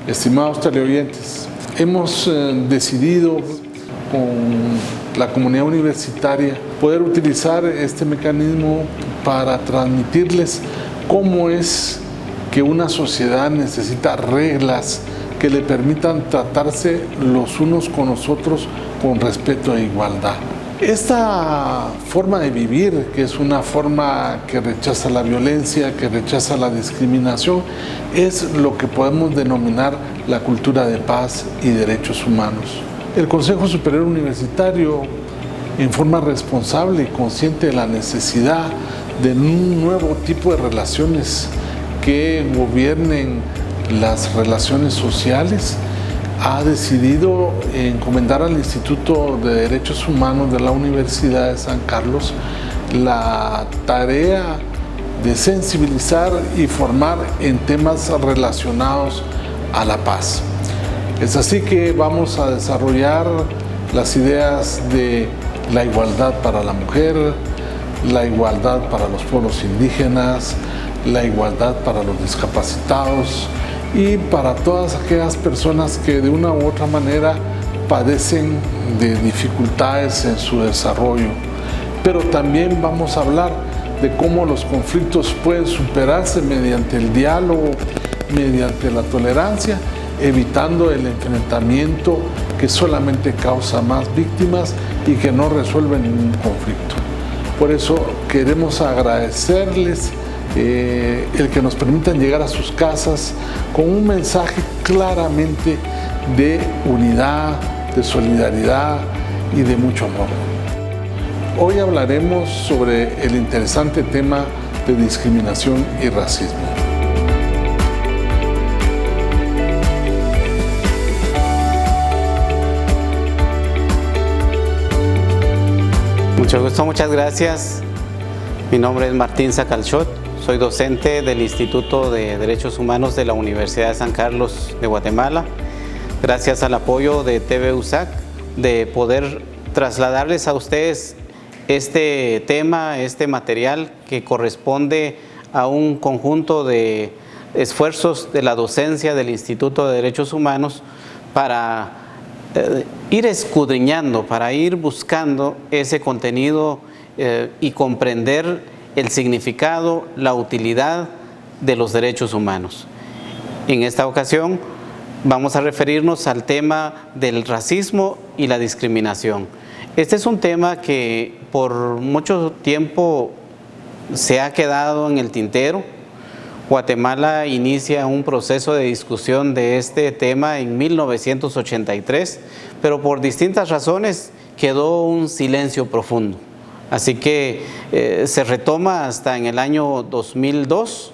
Estimados teleoyentes, hemos decidido con la comunidad universitaria poder utilizar este mecanismo para transmitirles cómo es que una sociedad necesita reglas que le permitan tratarse los unos con los otros con respeto e igualdad. Esta forma de vivir, que es una forma que rechaza la violencia, que rechaza la discriminación, es lo que podemos denominar la cultura de paz y derechos humanos. El Consejo Superior Universitario, en forma responsable y consciente de la necesidad de un nuevo tipo de relaciones que gobiernen las relaciones sociales, ha decidido encomendar al Instituto de Derechos Humanos de la Universidad de San Carlos la tarea de sensibilizar y formar en temas relacionados a la paz. Es así que vamos a desarrollar las ideas de la igualdad para la mujer, la igualdad para los pueblos indígenas, la igualdad para los discapacitados y para todas aquellas personas que de una u otra manera padecen de dificultades en su desarrollo. Pero también vamos a hablar de cómo los conflictos pueden superarse mediante el diálogo, mediante la tolerancia, evitando el enfrentamiento que solamente causa más víctimas y que no resuelve ningún conflicto. Por eso queremos agradecerles el que nos permitan llegar a sus casas con un mensaje claramente de unidad, de solidaridad y de mucho amor. Hoy hablaremos sobre el interesante tema de discriminación y racismo. Mucho gusto, muchas gracias. Mi nombre es Martín Sacalchot. Soy docente del Instituto de Derechos Humanos de la Universidad de San Carlos de Guatemala. Gracias al apoyo de TV USAC de poder trasladarles a ustedes este tema, este material que corresponde a un conjunto de esfuerzos de la docencia del Instituto de Derechos Humanos para ir escudriñando, para ir buscando ese contenido y comprender el significado, la utilidad de los derechos humanos. En esta ocasión vamos a referirnos al tema del racismo y la discriminación. Este es un tema que por mucho tiempo se ha quedado en el tintero. Guatemala inicia un proceso de discusión de este tema en 1983, pero por distintas razones quedó un silencio profundo. Así que se retoma hasta en el año 2002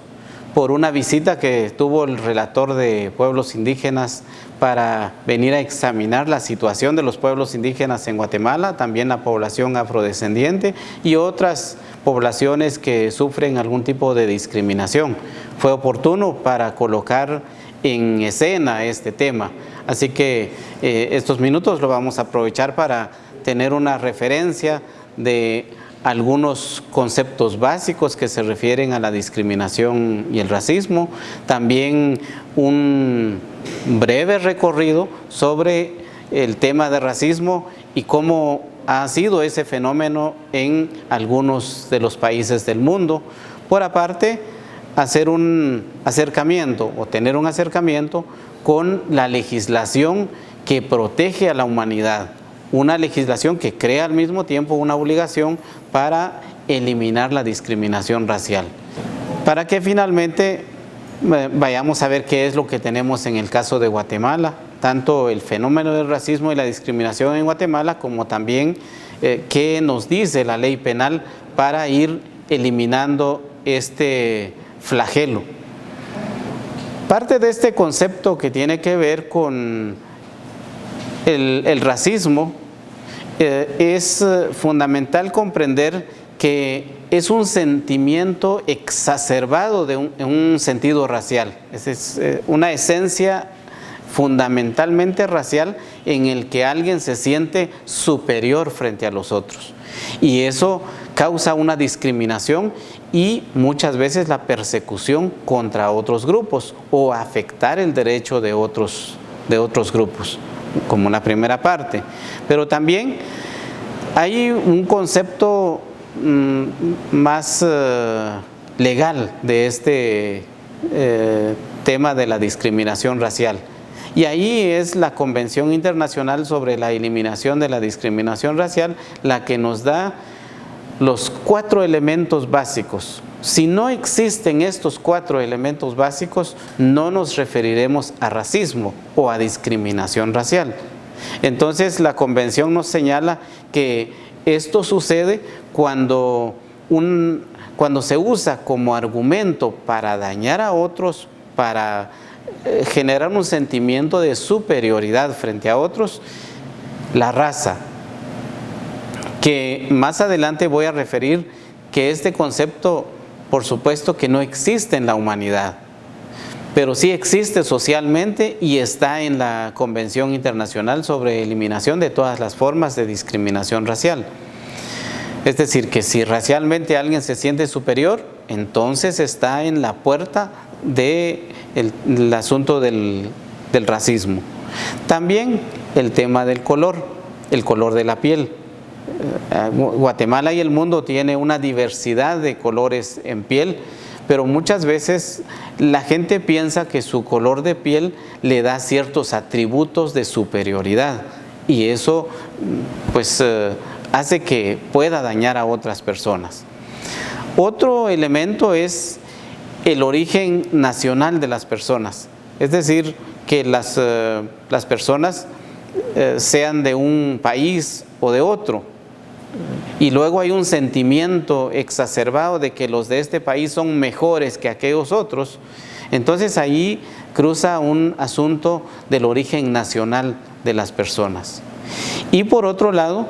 por una visita que tuvo el relator de pueblos indígenas para venir a examinar la situación de los pueblos indígenas en Guatemala, también la población afrodescendiente y otras poblaciones que sufren algún tipo de discriminación. Fue oportuno para colocar en escena este tema. Así que estos minutos lo vamos a aprovechar para tener una referencia de algunos conceptos básicos que se refieren a la discriminación y el racismo, también un breve recorrido sobre el tema de racismo y cómo ha sido ese fenómeno en algunos de los países del mundo. Por aparte, hacer un acercamiento o tener un acercamiento con la legislación que protege a la humanidad. Una legislación que crea al mismo tiempo una obligación para eliminar la discriminación racial. Para que finalmente vayamos a ver qué es lo que tenemos en el caso de Guatemala, tanto el fenómeno del racismo y la discriminación en Guatemala, como también qué nos dice la ley penal para ir eliminando este flagelo. Parte de este concepto que tiene que ver con el racismo, es fundamental comprender que es un sentimiento exacerbado en un sentido racial. Es una esencia fundamentalmente racial en el que alguien se siente superior frente a los otros. Y eso causa una discriminación y muchas veces la persecución contra otros grupos o afectar el derecho de otros grupos, como una primera parte. Pero también hay un concepto más legal de este tema de la discriminación racial. Y ahí es la Convención Internacional sobre la Eliminación de la Discriminación Racial la que nos da los 4 elementos básicos. Si no existen estos 4 elementos básicos, no nos referiremos a racismo o a discriminación racial. Entonces, la Convención nos señala que esto sucede cuando se usa como argumento para dañar a otros, para generar un sentimiento de superioridad frente a otros, la raza. Que más adelante voy a referir que este concepto, por supuesto que no existe en la humanidad, pero sí existe socialmente y está en la Convención Internacional sobre Eliminación de todas las formas de discriminación racial. Es decir, que si racialmente alguien se siente superior, entonces está en la puerta del asunto del racismo. También el tema del color, el color de la piel. Guatemala y el mundo tiene una diversidad de colores en piel, pero muchas veces la gente piensa que su color de piel le da ciertos atributos de superioridad y eso pues hace que pueda dañar a otras personas. Otro elemento es el origen nacional de las personas, es decir, que las personas sean de un país o de otro. Y luego hay un sentimiento exacerbado de que los de este país son mejores que aquellos otros. Entonces ahí cruza un asunto del origen nacional de las personas. Y por otro lado,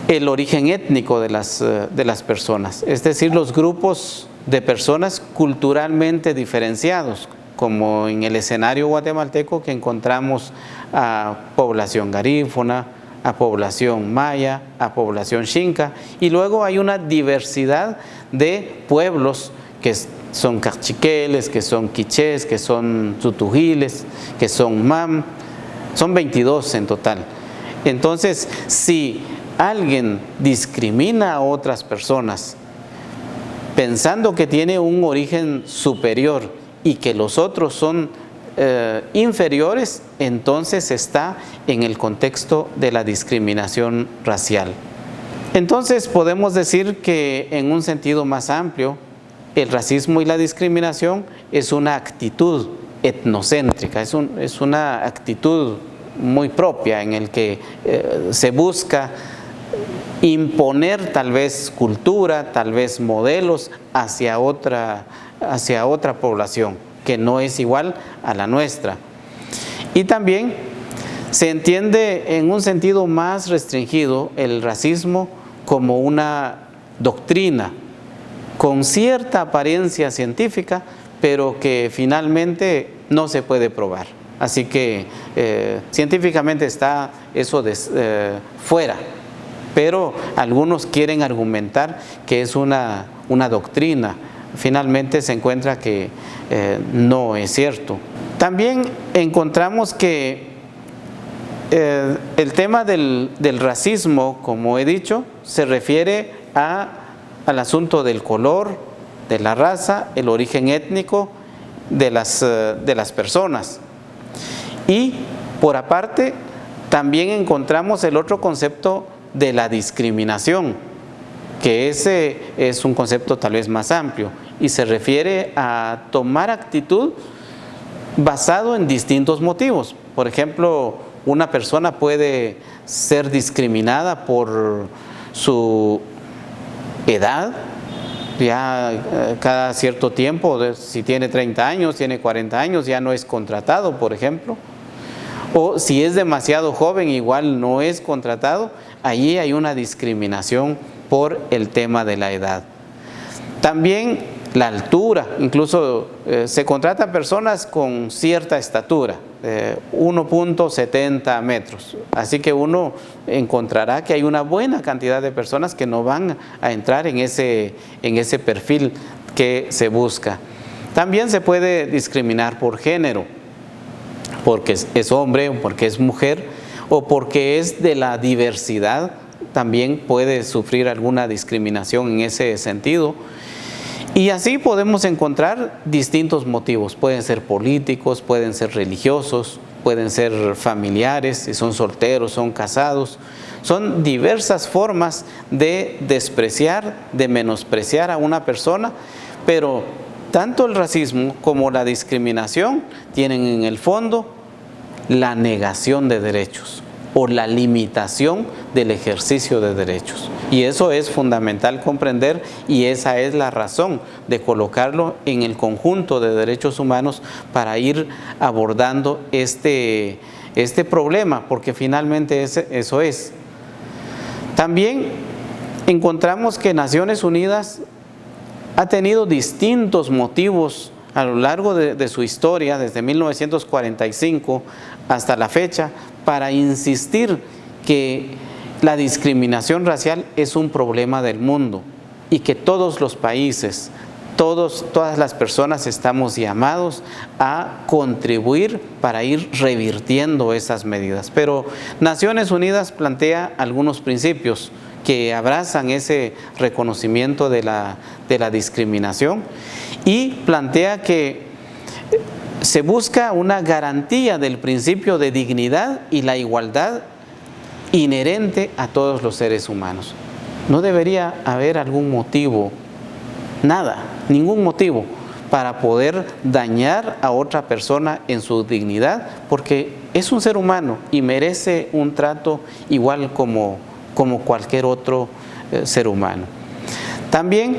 el origen étnico de las personas, es decir, los grupos de personas culturalmente diferenciados, como en el escenario guatemalteco que encontramos a población garífuna, a población maya, a población xinca, y luego hay una diversidad de pueblos que son cachiqueles, que son quichés, que son tutugiles, que son mam, son 22 en total. Entonces, si alguien discrimina a otras personas pensando que tiene un origen superior y que los otros son inferiores, entonces está en el contexto de la discriminación racial. Entonces podemos decir que en un sentido más amplio, el racismo y la discriminación es una actitud etnocéntrica, es una actitud muy propia en el que se busca imponer tal vez cultura, tal vez modelos hacia otra población que no es igual a la nuestra. Y también se entiende en un sentido más restringido el racismo como una doctrina con cierta apariencia científica, pero que finalmente no se puede probar. Así que científicamente está eso fuera, pero algunos quieren argumentar que es una doctrina. Finalmente se encuentra que no es cierto. También encontramos que el tema del racismo, como he dicho, se refiere al asunto del color, de la raza, el origen étnico de las personas. Y por aparte, también encontramos el otro concepto de la discriminación, que ese es un concepto tal vez más amplio y se refiere a tomar actitud basado en distintos motivos. Por ejemplo, una persona puede ser discriminada por su edad, ya cada cierto tiempo, si tiene 30 años, tiene 40 años, ya no es contratado, por ejemplo. O si es demasiado joven, igual no es contratado. Allí hay una discriminación por el tema de la edad. También la altura, incluso se contratan personas con cierta estatura, 1.70 metros. Así que uno encontrará que hay una buena cantidad de personas que no van a entrar en ese perfil que se busca. También se puede discriminar por género, porque es hombre o porque es mujer o porque es de la diversidad. También puede sufrir alguna discriminación en ese sentido. Y así podemos encontrar distintos motivos. Pueden ser políticos, pueden ser religiosos, pueden ser familiares, si son solteros, son casados. Son diversas formas de despreciar, de menospreciar a una persona, pero tanto el racismo como la discriminación tienen en el fondo la negación de derechos o la limitación del ejercicio de derechos. Y eso es fundamental comprender, y esa es la razón de colocarlo en el conjunto de derechos humanos para ir abordando este problema, porque finalmente eso es. También encontramos que Naciones Unidas ha tenido distintos motivos a lo largo de su historia, desde 1945 hasta la fecha, para insistir que la discriminación racial es un problema del mundo y que todos los países, todas las personas estamos llamados a contribuir para ir revirtiendo esas medidas. Pero Naciones Unidas plantea algunos principios que abrazan ese reconocimiento de la discriminación y plantea que se busca una garantía del principio de dignidad y la igualdad inherente a todos los seres humanos. No debería haber algún motivo, nada, ningún motivo para poder dañar a otra persona en su dignidad, porque es un ser humano y merece un trato igual como cualquier otro ser humano. También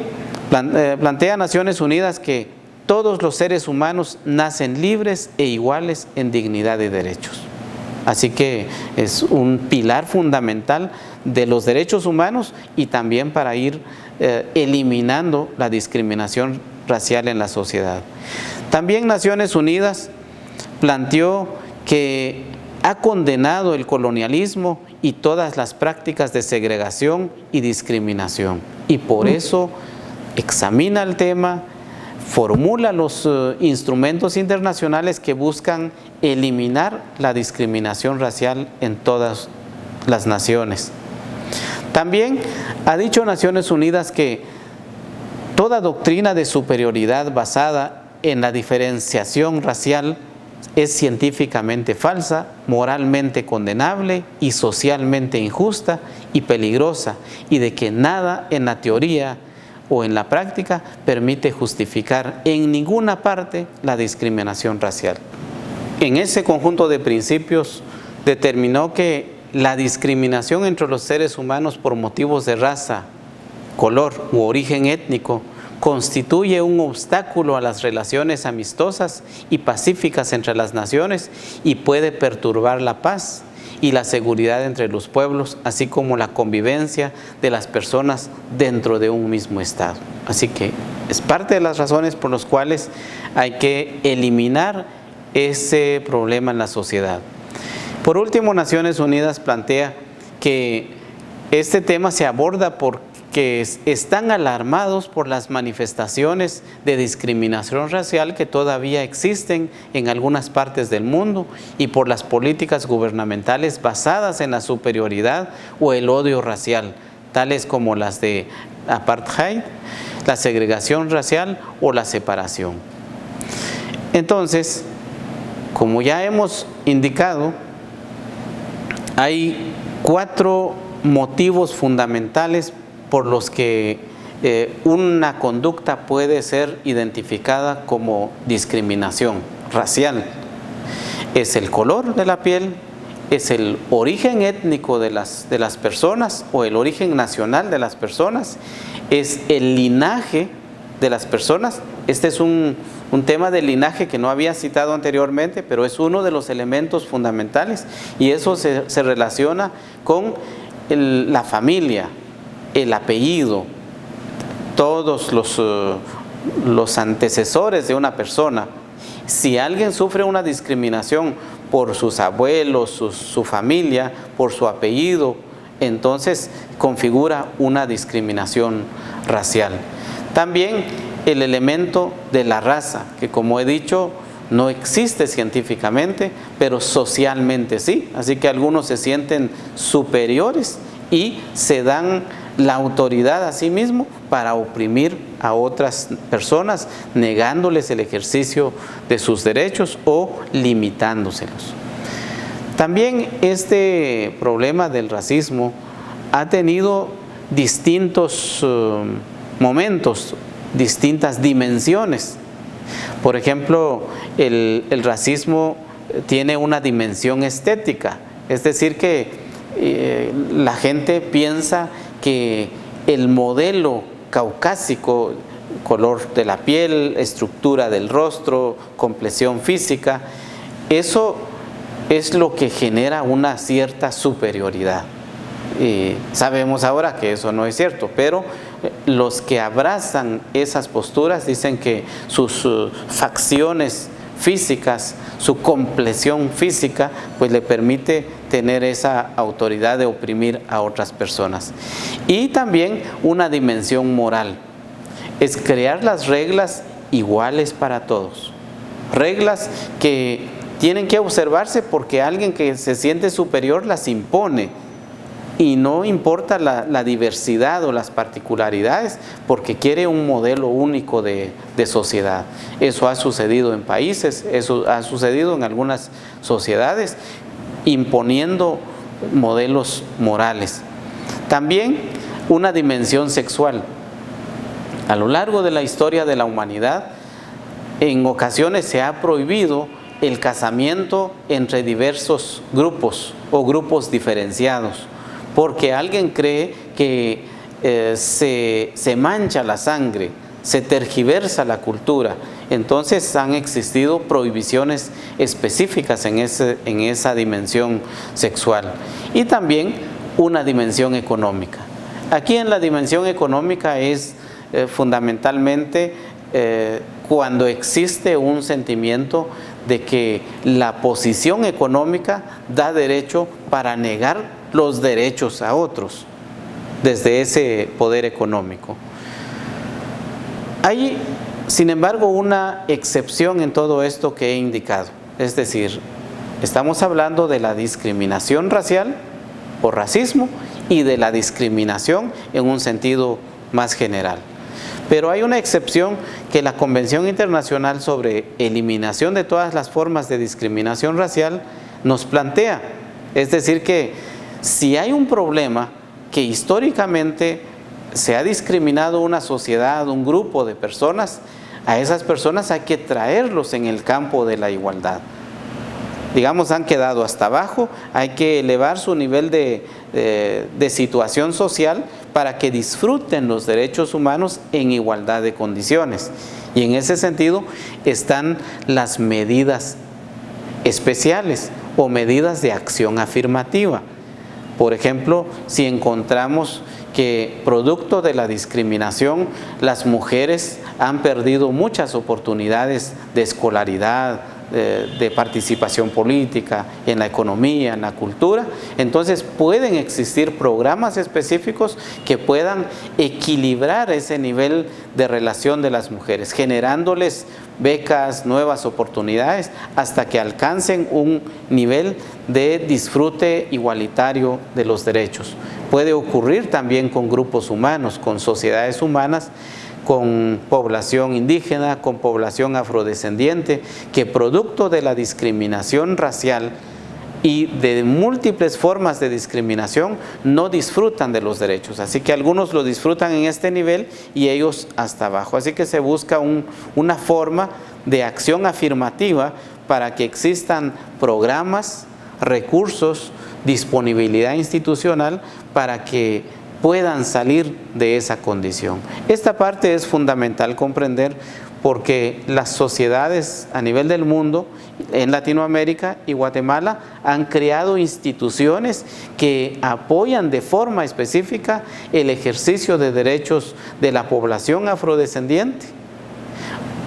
plantea Naciones Unidas que todos los seres humanos nacen libres e iguales en dignidad y derechos. Así que es un pilar fundamental de los derechos humanos y también para ir eliminando la discriminación racial en la sociedad. También Naciones Unidas planteó que ha condenado el colonialismo y todas las prácticas de segregación y discriminación. Y por eso examina el tema, formula los instrumentos internacionales que buscan eliminar la discriminación racial en todas las naciones. También ha dicho Naciones Unidas que toda doctrina de superioridad basada en la diferenciación racial es científicamente falsa, moralmente condenable y socialmente injusta y peligrosa, y de que nada en la teoría o en la práctica permite justificar en ninguna parte la discriminación racial. En ese conjunto de principios determinó que la discriminación entre los seres humanos por motivos de raza, color u origen étnico constituye un obstáculo a las relaciones amistosas y pacíficas entre las naciones y puede perturbar la paz y la seguridad entre los pueblos, así como la convivencia de las personas dentro de un mismo estado. Así que es parte de las razones por las cuales hay que eliminar ese problema en la sociedad. Por último, Naciones Unidas plantea que este tema se aborda porque están alarmados por las manifestaciones de discriminación racial que todavía existen en algunas partes del mundo y por las políticas gubernamentales basadas en la superioridad o el odio racial, tales como las de apartheid, la segregación racial o la separación. Entonces, como ya hemos indicado, hay 4 motivos fundamentales por los que una conducta puede ser identificada como discriminación racial. Es el color de la piel, es el origen étnico de las personas o el origen nacional de las personas, es el linaje de las personas. Este es un tema del linaje que no había citado anteriormente, pero es uno de los elementos fundamentales y eso se relaciona con la familia, el apellido, todos los antecesores de una persona. Si alguien sufre una discriminación por sus abuelos, su familia, por su apellido, entonces configura una discriminación racial. También el elemento de la raza, que como he dicho, no existe científicamente, pero socialmente sí. Así que algunos se sienten superiores y se dan la autoridad a sí mismo para oprimir a otras personas, negándoles el ejercicio de sus derechos o limitándoselos. También este problema del racismo ha tenido distintos momentos, distintas dimensiones. Por ejemplo, el racismo tiene una dimensión estética, es decir que la gente piensa que el modelo caucásico, color de la piel, estructura del rostro, complexión física, eso es lo que genera una cierta superioridad. Sabemos ahora que eso no es cierto, pero los que abrazan esas posturas dicen que sus facciones físicas, su complexión física, pues le permite tener esa autoridad de oprimir a otras personas. Y también una dimensión moral, es crear las reglas iguales para todos. Reglas que tienen que observarse porque alguien que se siente superior las impone. Y no importa la diversidad o las particularidades, porque quiere un modelo único de sociedad. Eso ha sucedido en países, eso ha sucedido en algunas sociedades, imponiendo modelos morales. También una dimensión sexual. A lo largo de la historia de la humanidad, en ocasiones se ha prohibido el casamiento entre diversos grupos o grupos diferenciados, porque alguien cree que se mancha la sangre, se tergiversa la cultura. Entonces han existido prohibiciones específicas en esa dimensión sexual. Y también una dimensión económica. Aquí en la dimensión económica es fundamentalmente cuando existe un sentimiento de que la posición económica da derecho para negar los derechos a otros desde ese poder económico. Hay, sin embargo, una excepción en todo esto que he indicado. Es decir, estamos hablando de la discriminación racial o racismo y de la discriminación en un sentido más general. Pero hay una excepción que la Convención Internacional sobre Eliminación de todas las formas de discriminación racial nos plantea. Es decir que si hay un problema que históricamente se ha discriminado una sociedad, un grupo de personas, a esas personas hay que traerlos en el campo de la igualdad. Digamos, han quedado hasta abajo, hay que elevar su nivel de situación social para que disfruten los derechos humanos en igualdad de condiciones. Y en ese sentido están las medidas especiales o medidas de acción afirmativa. Por ejemplo, si encontramos que producto de la discriminación las mujeres han perdido muchas oportunidades de escolaridad, de participación política, en la economía, en la cultura, entonces pueden existir programas específicos que puedan equilibrar ese nivel de relación de las mujeres, generándoles becas, nuevas oportunidades, hasta que alcancen un nivel de disfrute igualitario de los derechos. Puede ocurrir también con grupos humanos, con sociedades humanas, con población indígena, con población afrodescendiente, que producto de la discriminación racial y de múltiples formas de discriminación no disfrutan de los derechos. Así que algunos lo disfrutan en este nivel y ellos hasta abajo. Así que se busca una forma de acción afirmativa para que existan programas, recursos, disponibilidad institucional para que puedan salir de esa condición. Esta parte es fundamental comprender porque las sociedades a nivel del mundo, en Latinoamérica y Guatemala, han creado instituciones que apoyan de forma específica el ejercicio de derechos de la población afrodescendiente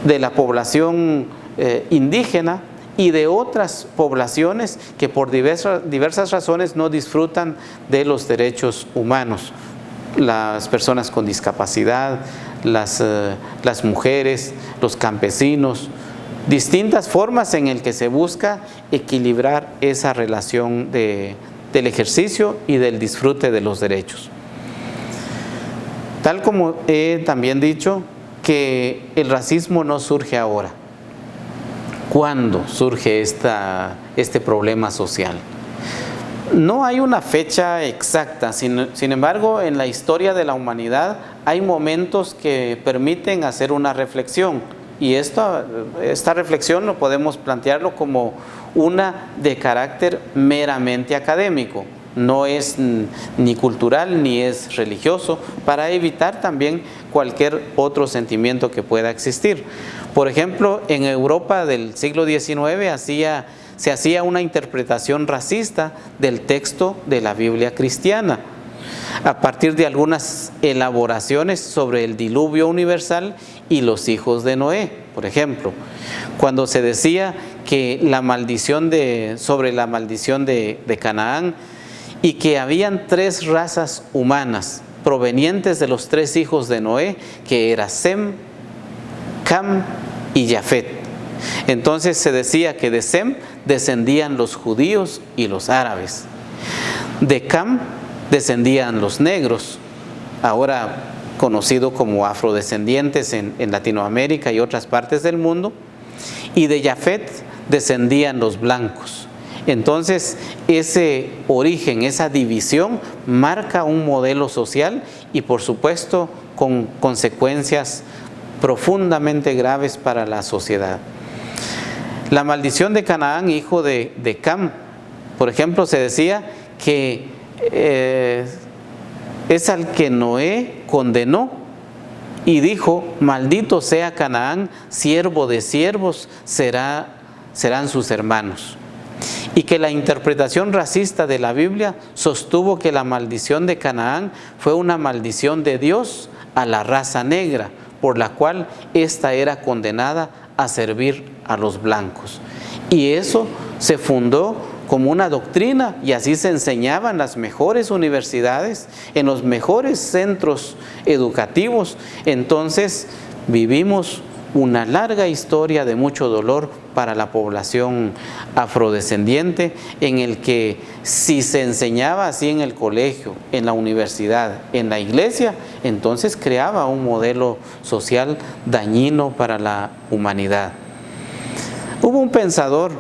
de la población indígena y de otras poblaciones que por diversas razones no disfrutan de los derechos humanos. Las personas con discapacidad, las mujeres, los campesinos, distintas formas en las que se busca equilibrar esa relación del ejercicio y del disfrute de los derechos. Tal como he también dicho, que el racismo no surge ahora. ¿Cuándo surge este problema social? No hay una fecha exacta, sin embargo, en la historia de la humanidad hay momentos que permiten hacer una reflexión, y esta reflexión lo podemos plantearlo como una de carácter meramente académico. No es ni cultural ni es religioso, para evitar también cualquier otro sentimiento que pueda existir. Por ejemplo, en Europa del siglo XIX se hacía una interpretación racista del texto de la Biblia cristiana, a partir de algunas elaboraciones sobre el diluvio universal y los hijos de Noé. Por ejemplo, cuando se decía que sobre la maldición de Canaán, y que habían 3 razas humanas provenientes de los 3 hijos de Noé, que era Sem, Cam y Jafet. Entonces se decía que de Sem descendían los judíos y los árabes, de Cam descendían los negros, ahora conocido como afrodescendientes en Latinoamérica y otras partes del mundo, y de Jafet descendían los blancos. Entonces, ese origen, esa división, marca un modelo social y, por supuesto, con consecuencias profundamente graves para la sociedad. La maldición de Canaán, hijo de Cam, por ejemplo, se decía que es al que Noé condenó y dijo: maldito sea Canaán, siervo de siervos serán sus hermanos. Y que la interpretación racista de la Biblia sostuvo que la maldición de Canaán fue una maldición de Dios a la raza negra, por la cual ésta era condenada a servir a los blancos. Y eso se fundó como una doctrina, y así se enseñaba en las mejores universidades, en los mejores centros educativos. Entonces vivimos una larga historia de mucho dolor para la población afrodescendiente, en el que si se enseñaba así en el colegio, en la universidad, en la iglesia, entonces creaba un modelo social dañino para la humanidad. Hubo un pensador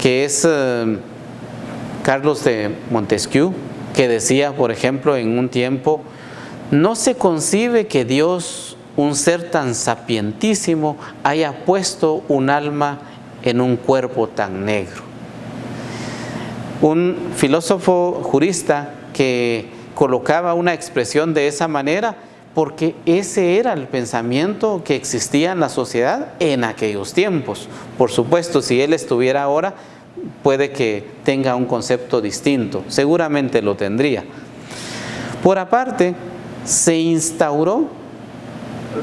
que es Carlos de Montesquieu, que decía, por ejemplo, en un tiempo: no se concibe que Dios, un ser tan sapientísimo, haya puesto un alma en un cuerpo tan negro. Un filósofo jurista que colocaba una expresión de esa manera porque ese era el pensamiento que existía en la sociedad en aquellos tiempos. Por supuesto, si él estuviera ahora, puede que tenga un concepto distinto, seguramente lo tendría. Por aparte, se instauró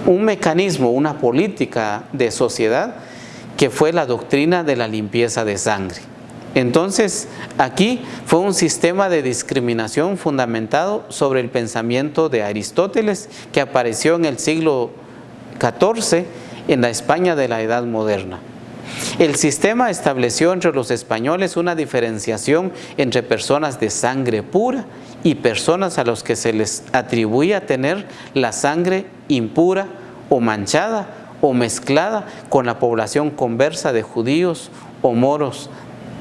un mecanismo, una política de sociedad que fue la doctrina de la limpieza de sangre. Entonces, aquí fue un sistema de discriminación fundamentado sobre el pensamiento de Aristóteles, que apareció en el siglo XIV en la España de la Edad Moderna. El sistema estableció entre los españoles una diferenciación entre personas de sangre pura y personas a los que se les atribuía tener la sangre impura o manchada o mezclada con la población conversa de judíos o moros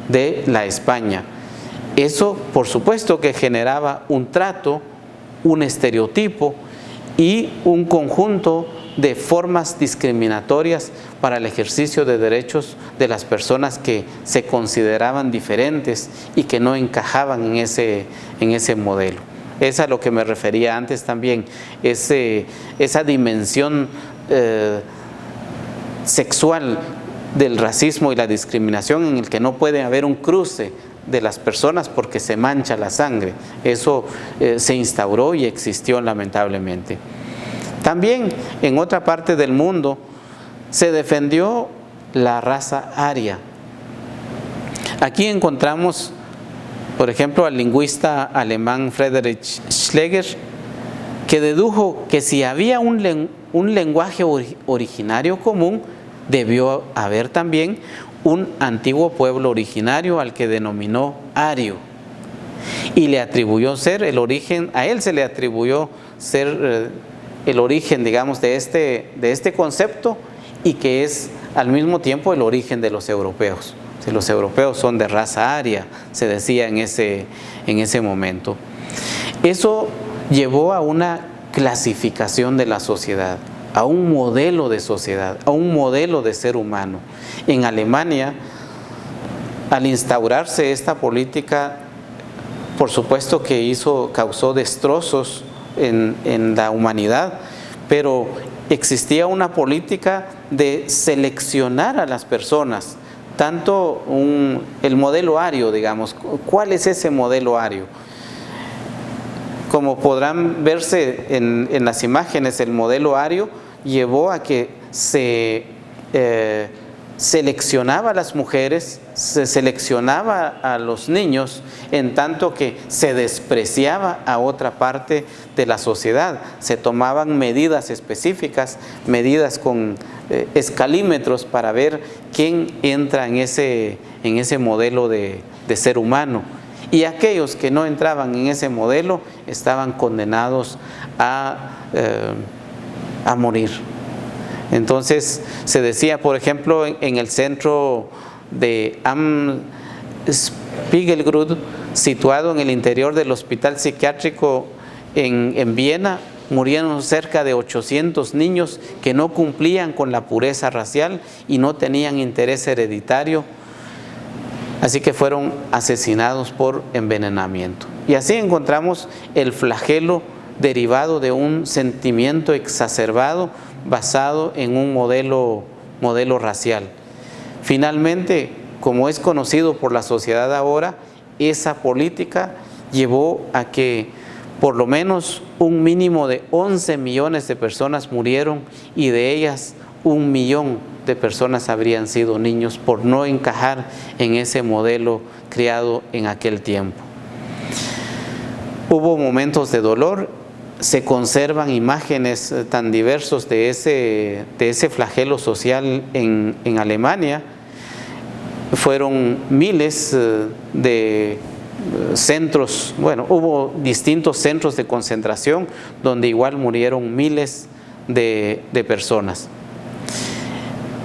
de la España. Eso, por supuesto, que generaba un trato, un estereotipo y un conjunto de formas discriminatorias para el ejercicio de derechos de las personas que se consideraban diferentes y que no encajaban en ese modelo. Es a lo que me refería antes también, esa dimensión sexual del racismo y la discriminación, en el que no puede haber un cruce de las personas porque se mancha la sangre. Eso se instauró y existió lamentablemente. También en otra parte del mundo se defendió la raza aria. Aquí encontramos, por ejemplo, al lingüista alemán Friedrich Schlegel, que dedujo que si había un lenguaje originario común, debió haber también un antiguo pueblo originario al que denominó ario. Y le atribuyó ser el origen, a él se le atribuyó ser el origen, digamos, de este concepto, y que es al mismo tiempo el origen de los europeos. Si los europeos son de raza aria, se decía en ese momento. Eso llevó a una clasificación de la sociedad, a un modelo de sociedad, a un modelo de ser humano. En Alemania, al instaurarse esta política, por supuesto que causó destrozos en la humanidad, pero existía una política de seleccionar a las personas, tanto el modelo ario, digamos. ¿Cuál es ese modelo ario? Como podrán verse en las imágenes, el modelo ario llevó a que se seleccionaba a las mujeres, se seleccionaba a los niños, en tanto que se despreciaba a otra parte de la sociedad. Se tomaban medidas específicas, medidas con escalímetros para ver quién entra en ese modelo de ser humano. Y aquellos que no entraban en ese modelo estaban condenados a morir. Entonces se decía, por ejemplo, en el centro de Am Spiegelgrund, situado en el interior del hospital psiquiátrico en Viena, murieron cerca de 800 niños que no cumplían con la pureza racial y no tenían interés hereditario, así que fueron asesinados por envenenamiento. Y así encontramos el flagelo derivado de un sentimiento exacerbado basado en un modelo racial. Finalmente, como es conocido por la sociedad ahora, esa política llevó a que por lo menos un mínimo de 11 millones de personas murieron, y de ellas 1 millón de personas habrían sido niños por no encajar en ese modelo creado en aquel tiempo. Hubo momentos de dolor. Se conservan imágenes tan diversos de ese flagelo social en Alemania. Fueron miles de centros, hubo distintos centros de concentración donde igual murieron miles de personas.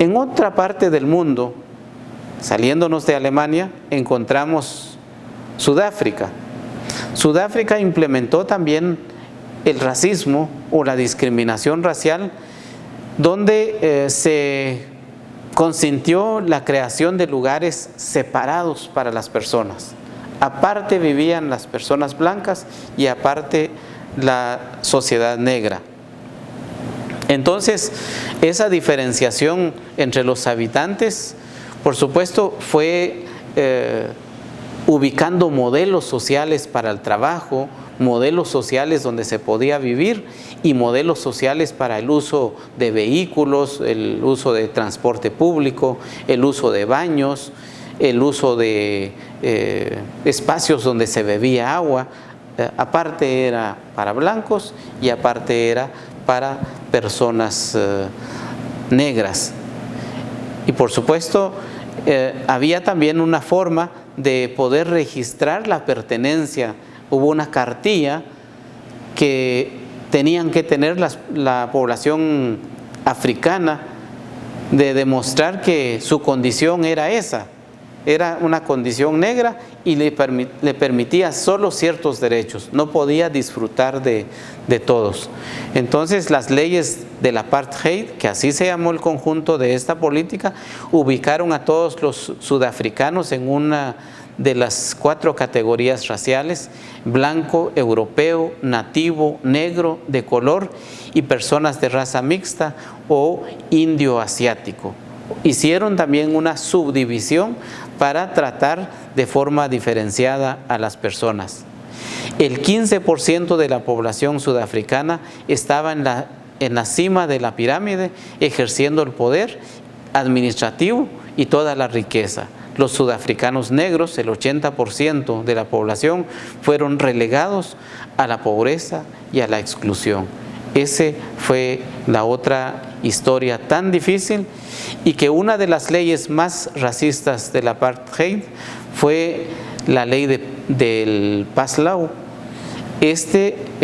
En otra parte del mundo, saliéndonos de Alemania, encontramos Sudáfrica. Sudáfrica implementó también el racismo o la discriminación racial, donde se consintió la creación de lugares separados para las personas. Aparte vivían las personas blancas y aparte la sociedad negra. Entonces, esa diferenciación entre los habitantes, por supuesto, fue ubicando modelos sociales para el trabajo, modelos sociales donde se podía vivir y modelos sociales para el uso de vehículos, el uso de transporte público, el uso de baños, el uso de espacios donde se bebía agua. Aparte era para blancos y aparte era para personas negras. Y por supuesto había también una forma de poder registrar la pertenencia. Hubo una cartilla que tenían que tener la población africana, de demostrar que su condición era esa, era una condición negra, y le permitía solo ciertos derechos, no podía disfrutar de todos. Entonces las leyes del apartheid, que así se llamó el conjunto de esta política, ubicaron a todos los sudafricanos en una de las 4 categorías raciales: blanco, europeo, nativo, negro, de color y personas de raza mixta o indio asiático. Hicieron también una subdivisión para tratar de forma diferenciada a las personas. El 15% de la población sudafricana estaba en la en la cima de la pirámide, ejerciendo el poder administrativo y toda la riqueza. Los sudafricanos negros, el 80% de la población, fueron relegados a la pobreza y a la exclusión. Esa fue la otra historia tan difícil, y que una de las leyes más racistas del apartheid fue la ley del Pass Law.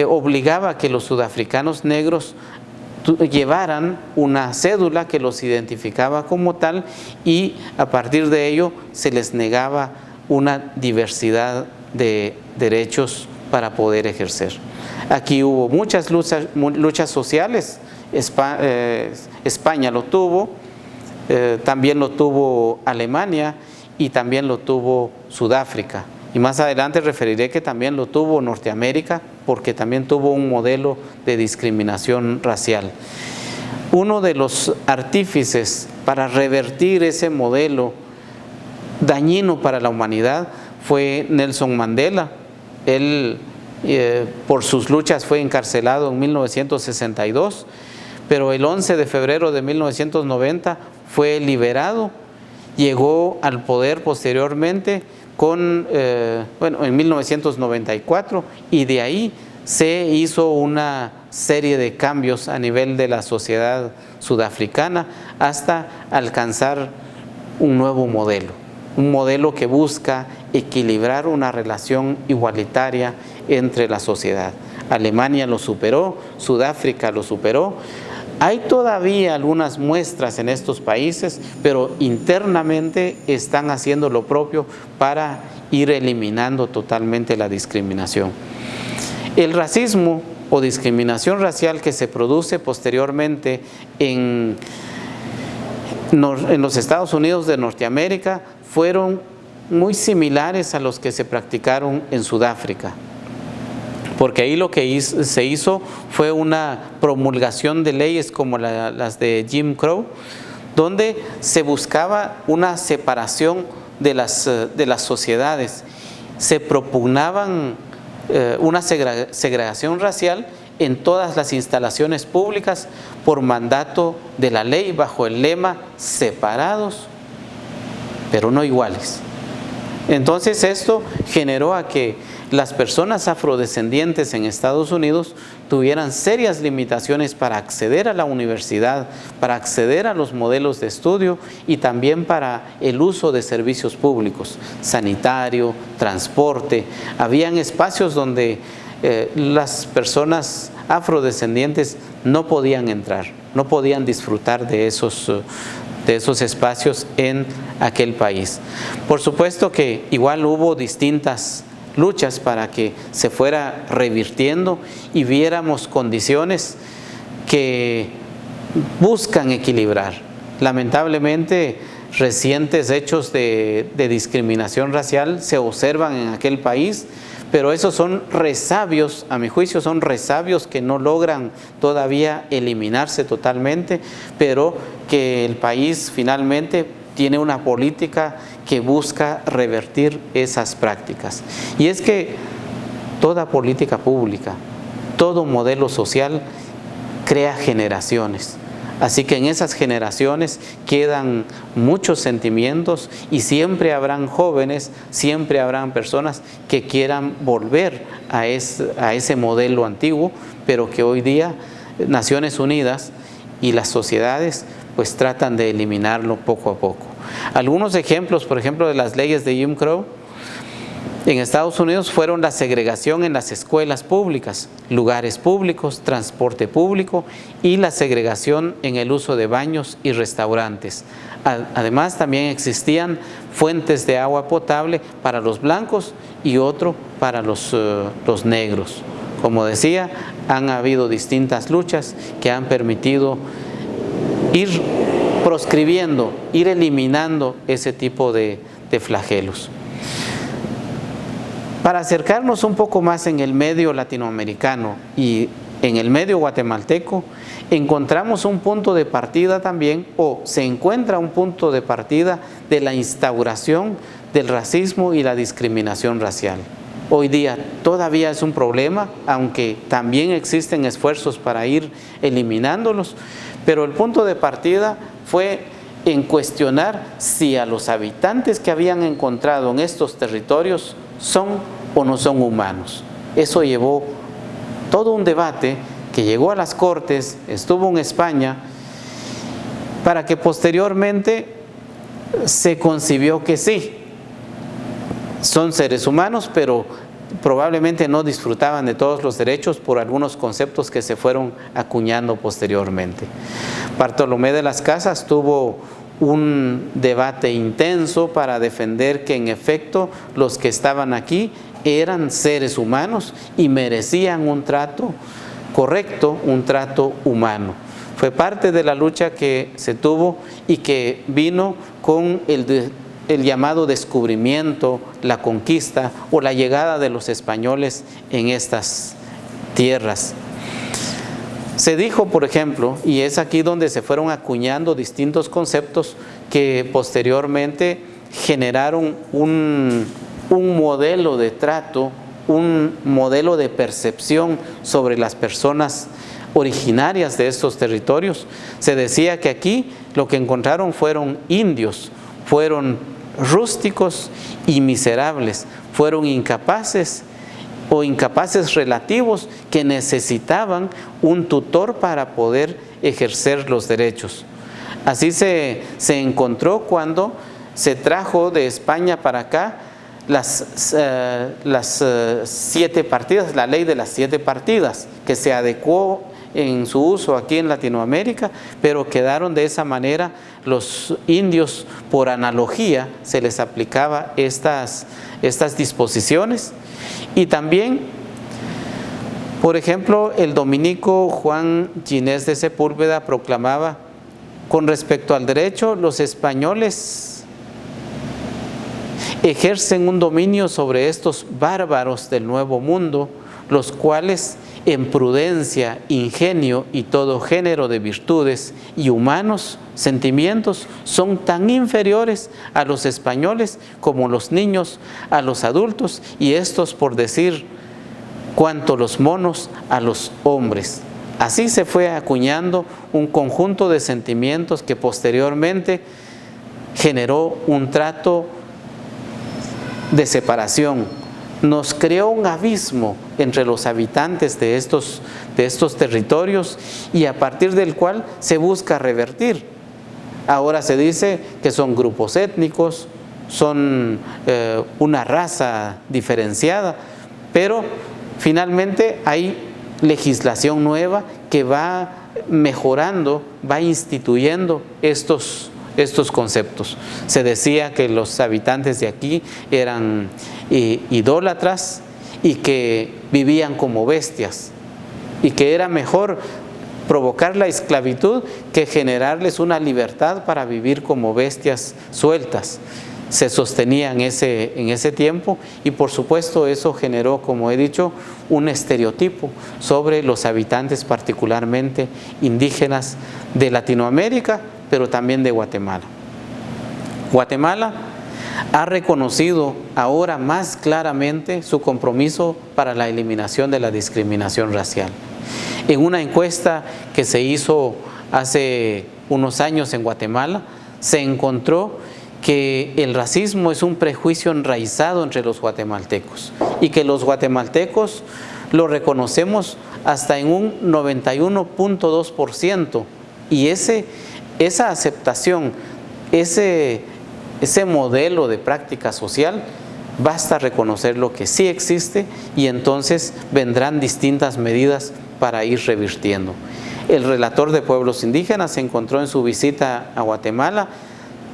Obligaba a que los sudafricanos negros llevaran una cédula que los identificaba como tal, y a partir de ello se les negaba una diversidad de derechos para poder ejercer. Aquí hubo muchas luchas sociales. España lo tuvo, también lo tuvo Alemania y también lo tuvo Sudáfrica. Y más adelante referiré que también lo tuvo Norteamérica, porque también tuvo un modelo de discriminación racial. Uno de los artífices para revertir ese modelo dañino para la humanidad fue Nelson Mandela. Él, por sus luchas, fue encarcelado en 1962, pero el 11 de febrero de 1990 fue liberado. Llegó al poder posteriormente en 1994, y de ahí se hizo una serie de cambios a nivel de la sociedad sudafricana hasta alcanzar un nuevo modelo, un modelo que busca equilibrar una relación igualitaria entre la sociedad. Alemania lo superó, Sudáfrica lo superó. Hay todavía algunas muestras en estos países, pero internamente están haciendo lo propio para ir eliminando totalmente la discriminación. El racismo o discriminación racial que se produce posteriormente en los Estados Unidos de Norteamérica fueron muy similares a los que se practicaron en Sudáfrica, porque ahí lo que se hizo fue una promulgación de leyes como las de Jim Crow, donde se buscaba una separación de las sociedades. Se propugnaban una segregación racial en todas las instalaciones públicas por mandato de la ley, bajo el lema separados pero no iguales. Entonces esto generó a que las personas afrodescendientes en Estados Unidos tuvieran serias limitaciones para acceder a la universidad, para acceder a los modelos de estudio y también para el uso de servicios públicos, sanitario, transporte. Habían espacios donde las personas afrodescendientes no podían entrar, no podían disfrutar de esos espacios en aquel país. Por supuesto que igual hubo distintas luchas para que se fuera revirtiendo y viéramos condiciones que buscan equilibrar. Lamentablemente, recientes hechos de discriminación racial se observan en aquel país, pero esos son resabios, a mi juicio son resabios que no logran todavía eliminarse totalmente, pero que el país finalmente tiene una política que busca revertir esas prácticas. Y es que toda política pública, todo modelo social crea generaciones. Así que en esas generaciones quedan muchos sentimientos y siempre habrán jóvenes, siempre habrán personas que quieran volver a ese modelo antiguo, pero que hoy día Naciones Unidas y las sociedades pues tratan de eliminarlo poco a poco. Algunos ejemplos, por ejemplo, de las leyes de Jim Crow en Estados Unidos fueron la segregación en las escuelas públicas, lugares públicos, transporte público y la segregación en el uso de baños y restaurantes. Además, también existían fuentes de agua potable para los blancos y otro para los negros. Como decía, han habido distintas luchas que han permitido ir proscribiendo, ir eliminando ese tipo de flagelos. Para acercarnos un poco más en el medio latinoamericano y en el medio guatemalteco, encontramos un punto de partida también, o se encuentra un punto de partida de la instauración del racismo y la discriminación racial. Hoy día todavía es un problema, aunque también existen esfuerzos para ir eliminándolos, pero el punto de partida fue en cuestionar si a los habitantes que habían encontrado en estos territorios son o no son humanos. Eso llevó todo un debate que llegó a las Cortes, estuvo en España, para que posteriormente se concibió que sí, son seres humanos, pero probablemente no disfrutaban de todos los derechos por algunos conceptos que se fueron acuñando posteriormente. Bartolomé de las Casas tuvo un debate intenso para defender que en efecto los que estaban aquí eran seres humanos y merecían un trato correcto, un trato humano. Fue parte de la lucha que se tuvo y que vino con el llamado descubrimiento, la conquista o la llegada de los españoles en estas tierras. Se dijo, por ejemplo, y es aquí donde se fueron acuñando distintos conceptos que posteriormente generaron un modelo de trato, un modelo de percepción sobre las personas originarias de estos territorios. Se decía que aquí lo que encontraron fueron indios, fueron rústicos y miserables, fueron incapaces o incapaces relativos que necesitaban un tutor para poder ejercer los derechos. Así se encontró cuando se trajo de España para acá las 7 partidas, la ley de las 7 partidas, que se adecuó en su uso aquí en Latinoamérica, pero quedaron de esa manera los indios, por analogía, se les aplicaba estas disposiciones. Y también, por ejemplo, el dominico Juan Ginés de Sepúlveda proclamaba: con respecto al derecho, los españoles ejercen un dominio sobre estos bárbaros del Nuevo Mundo, los cuales en prudencia, ingenio y todo género de virtudes y humanos sentimientos son tan inferiores a los españoles como los niños a los adultos, y estos, por decir, cuanto los monos a los hombres. Así se fue acuñando un conjunto de sentimientos que posteriormente generó un trato de separación. Nos creó un abismo entre los habitantes de estos territorios, y a partir del cual se busca revertir. Ahora se dice que son grupos étnicos, son una raza diferenciada, pero finalmente hay legislación nueva que va mejorando, va instituyendo estos conceptos. Se decía que los habitantes de aquí eran idólatras y que vivían como bestias, y que era mejor provocar la esclavitud que generarles una libertad para vivir como bestias sueltas. Se sostenía en ese tiempo, y por supuesto eso generó, como he dicho, un estereotipo sobre los habitantes particularmente indígenas de Latinoamérica, pero también de Guatemala. Guatemala ha reconocido ahora más claramente su compromiso para la eliminación de la discriminación racial. En una encuesta que se hizo hace unos años en Guatemala, se encontró que el racismo es un prejuicio enraizado entre los guatemaltecos, y que los guatemaltecos lo reconocemos hasta en un 91.2%, y esa aceptación, ese modelo de práctica social, basta reconocer lo que sí existe, y entonces vendrán distintas medidas para ir revirtiendo. El relator de pueblos indígenas encontró en su visita a Guatemala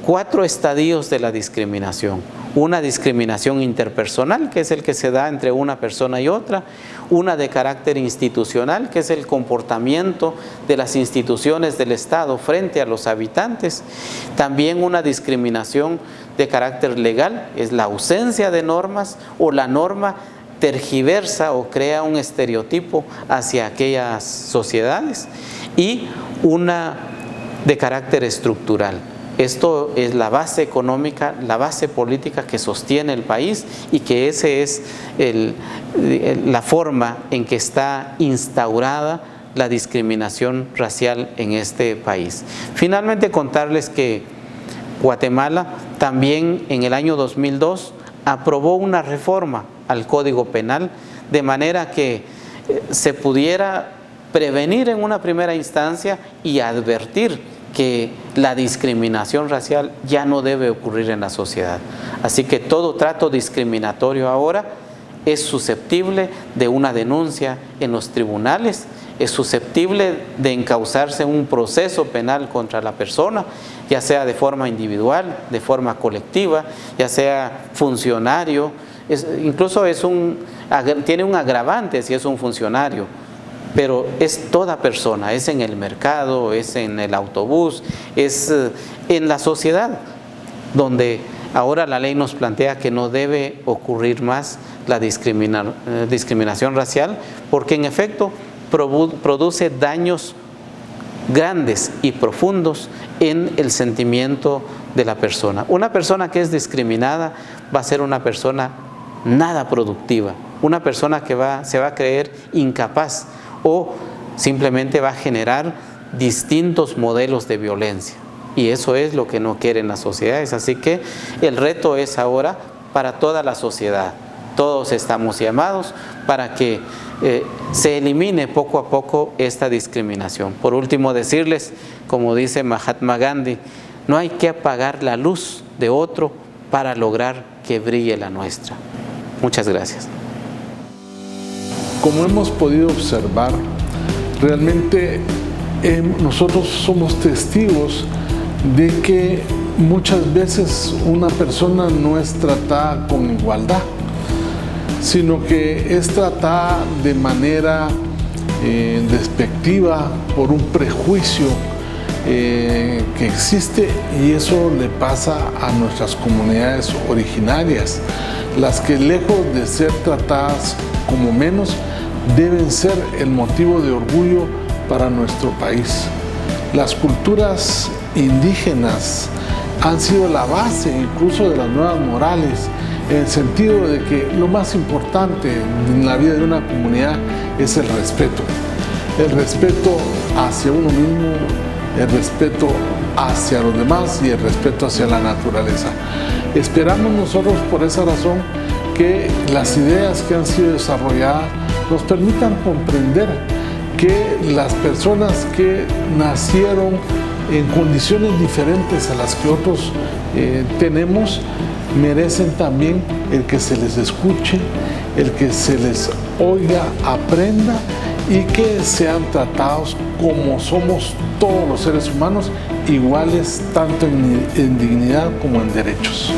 4 estadios de la discriminación. Una discriminación interpersonal, que es el que se da entre una persona y otra; una de carácter institucional, que es el comportamiento de las instituciones del Estado frente a los habitantes; también una discriminación de carácter legal, es la ausencia de normas, o la norma tergiversa o crea un estereotipo hacia aquellas sociedades; y una de carácter estructural, esto es la base económica, la base política que sostiene el país y que esa es la forma en que está instaurada la discriminación racial en este país. Finalmente, contarles que Guatemala también en el año 2002 aprobó una reforma al Código Penal de manera que se pudiera prevenir en una primera instancia y advertir que la discriminación racial ya no debe ocurrir en la sociedad. Así que todo trato discriminatorio ahora es susceptible de una denuncia en los tribunales, es susceptible de encauzarse un proceso penal contra la persona, ya sea de forma individual, de forma colectiva, ya sea funcionario, incluso tiene un agravante si es un funcionario, pero es toda persona, es en el mercado, es en el autobús, es en la sociedad, donde ahora la ley nos plantea que no debe ocurrir más la discriminación racial, porque en efecto produce daños grandes y profundos en el sentimiento de la persona. Una persona que es discriminada va a ser una persona nada productiva, una persona que se va a creer incapaz o simplemente va a generar distintos modelos de violencia. Y eso es lo que no quieren las sociedades. Así que el reto es ahora para toda la sociedad. Todos estamos llamados para que se elimine poco a poco esta discriminación. Por último, decirles, como dice Mahatma Gandhi, no hay que apagar la luz de otro para lograr que brille la nuestra. Muchas gracias. Como hemos podido observar, realmente nosotros somos testigos de que muchas veces una persona no es tratada con igualdad, sino que es tratada de manera despectiva por un prejuicio que existe, y eso le pasa a nuestras comunidades originarias, las que lejos de ser tratadas como menos, deben ser el motivo de orgullo para nuestro país. Las culturas indígenas han sido la base incluso de las nuevas morales, en el sentido de que lo más importante en la vida de una comunidad es el respeto hacia uno mismo, el respeto hacia los demás y el respeto hacia la naturaleza. Esperamos nosotros, por esa razón, que las ideas que han sido desarrolladas nos permitan comprender que las personas que nacieron en condiciones diferentes a las que otros tenemos, merecen también el que se les escuche, el que se les oiga, aprenda, y que sean tratados como somos todos los seres humanos, iguales tanto en dignidad como en derechos.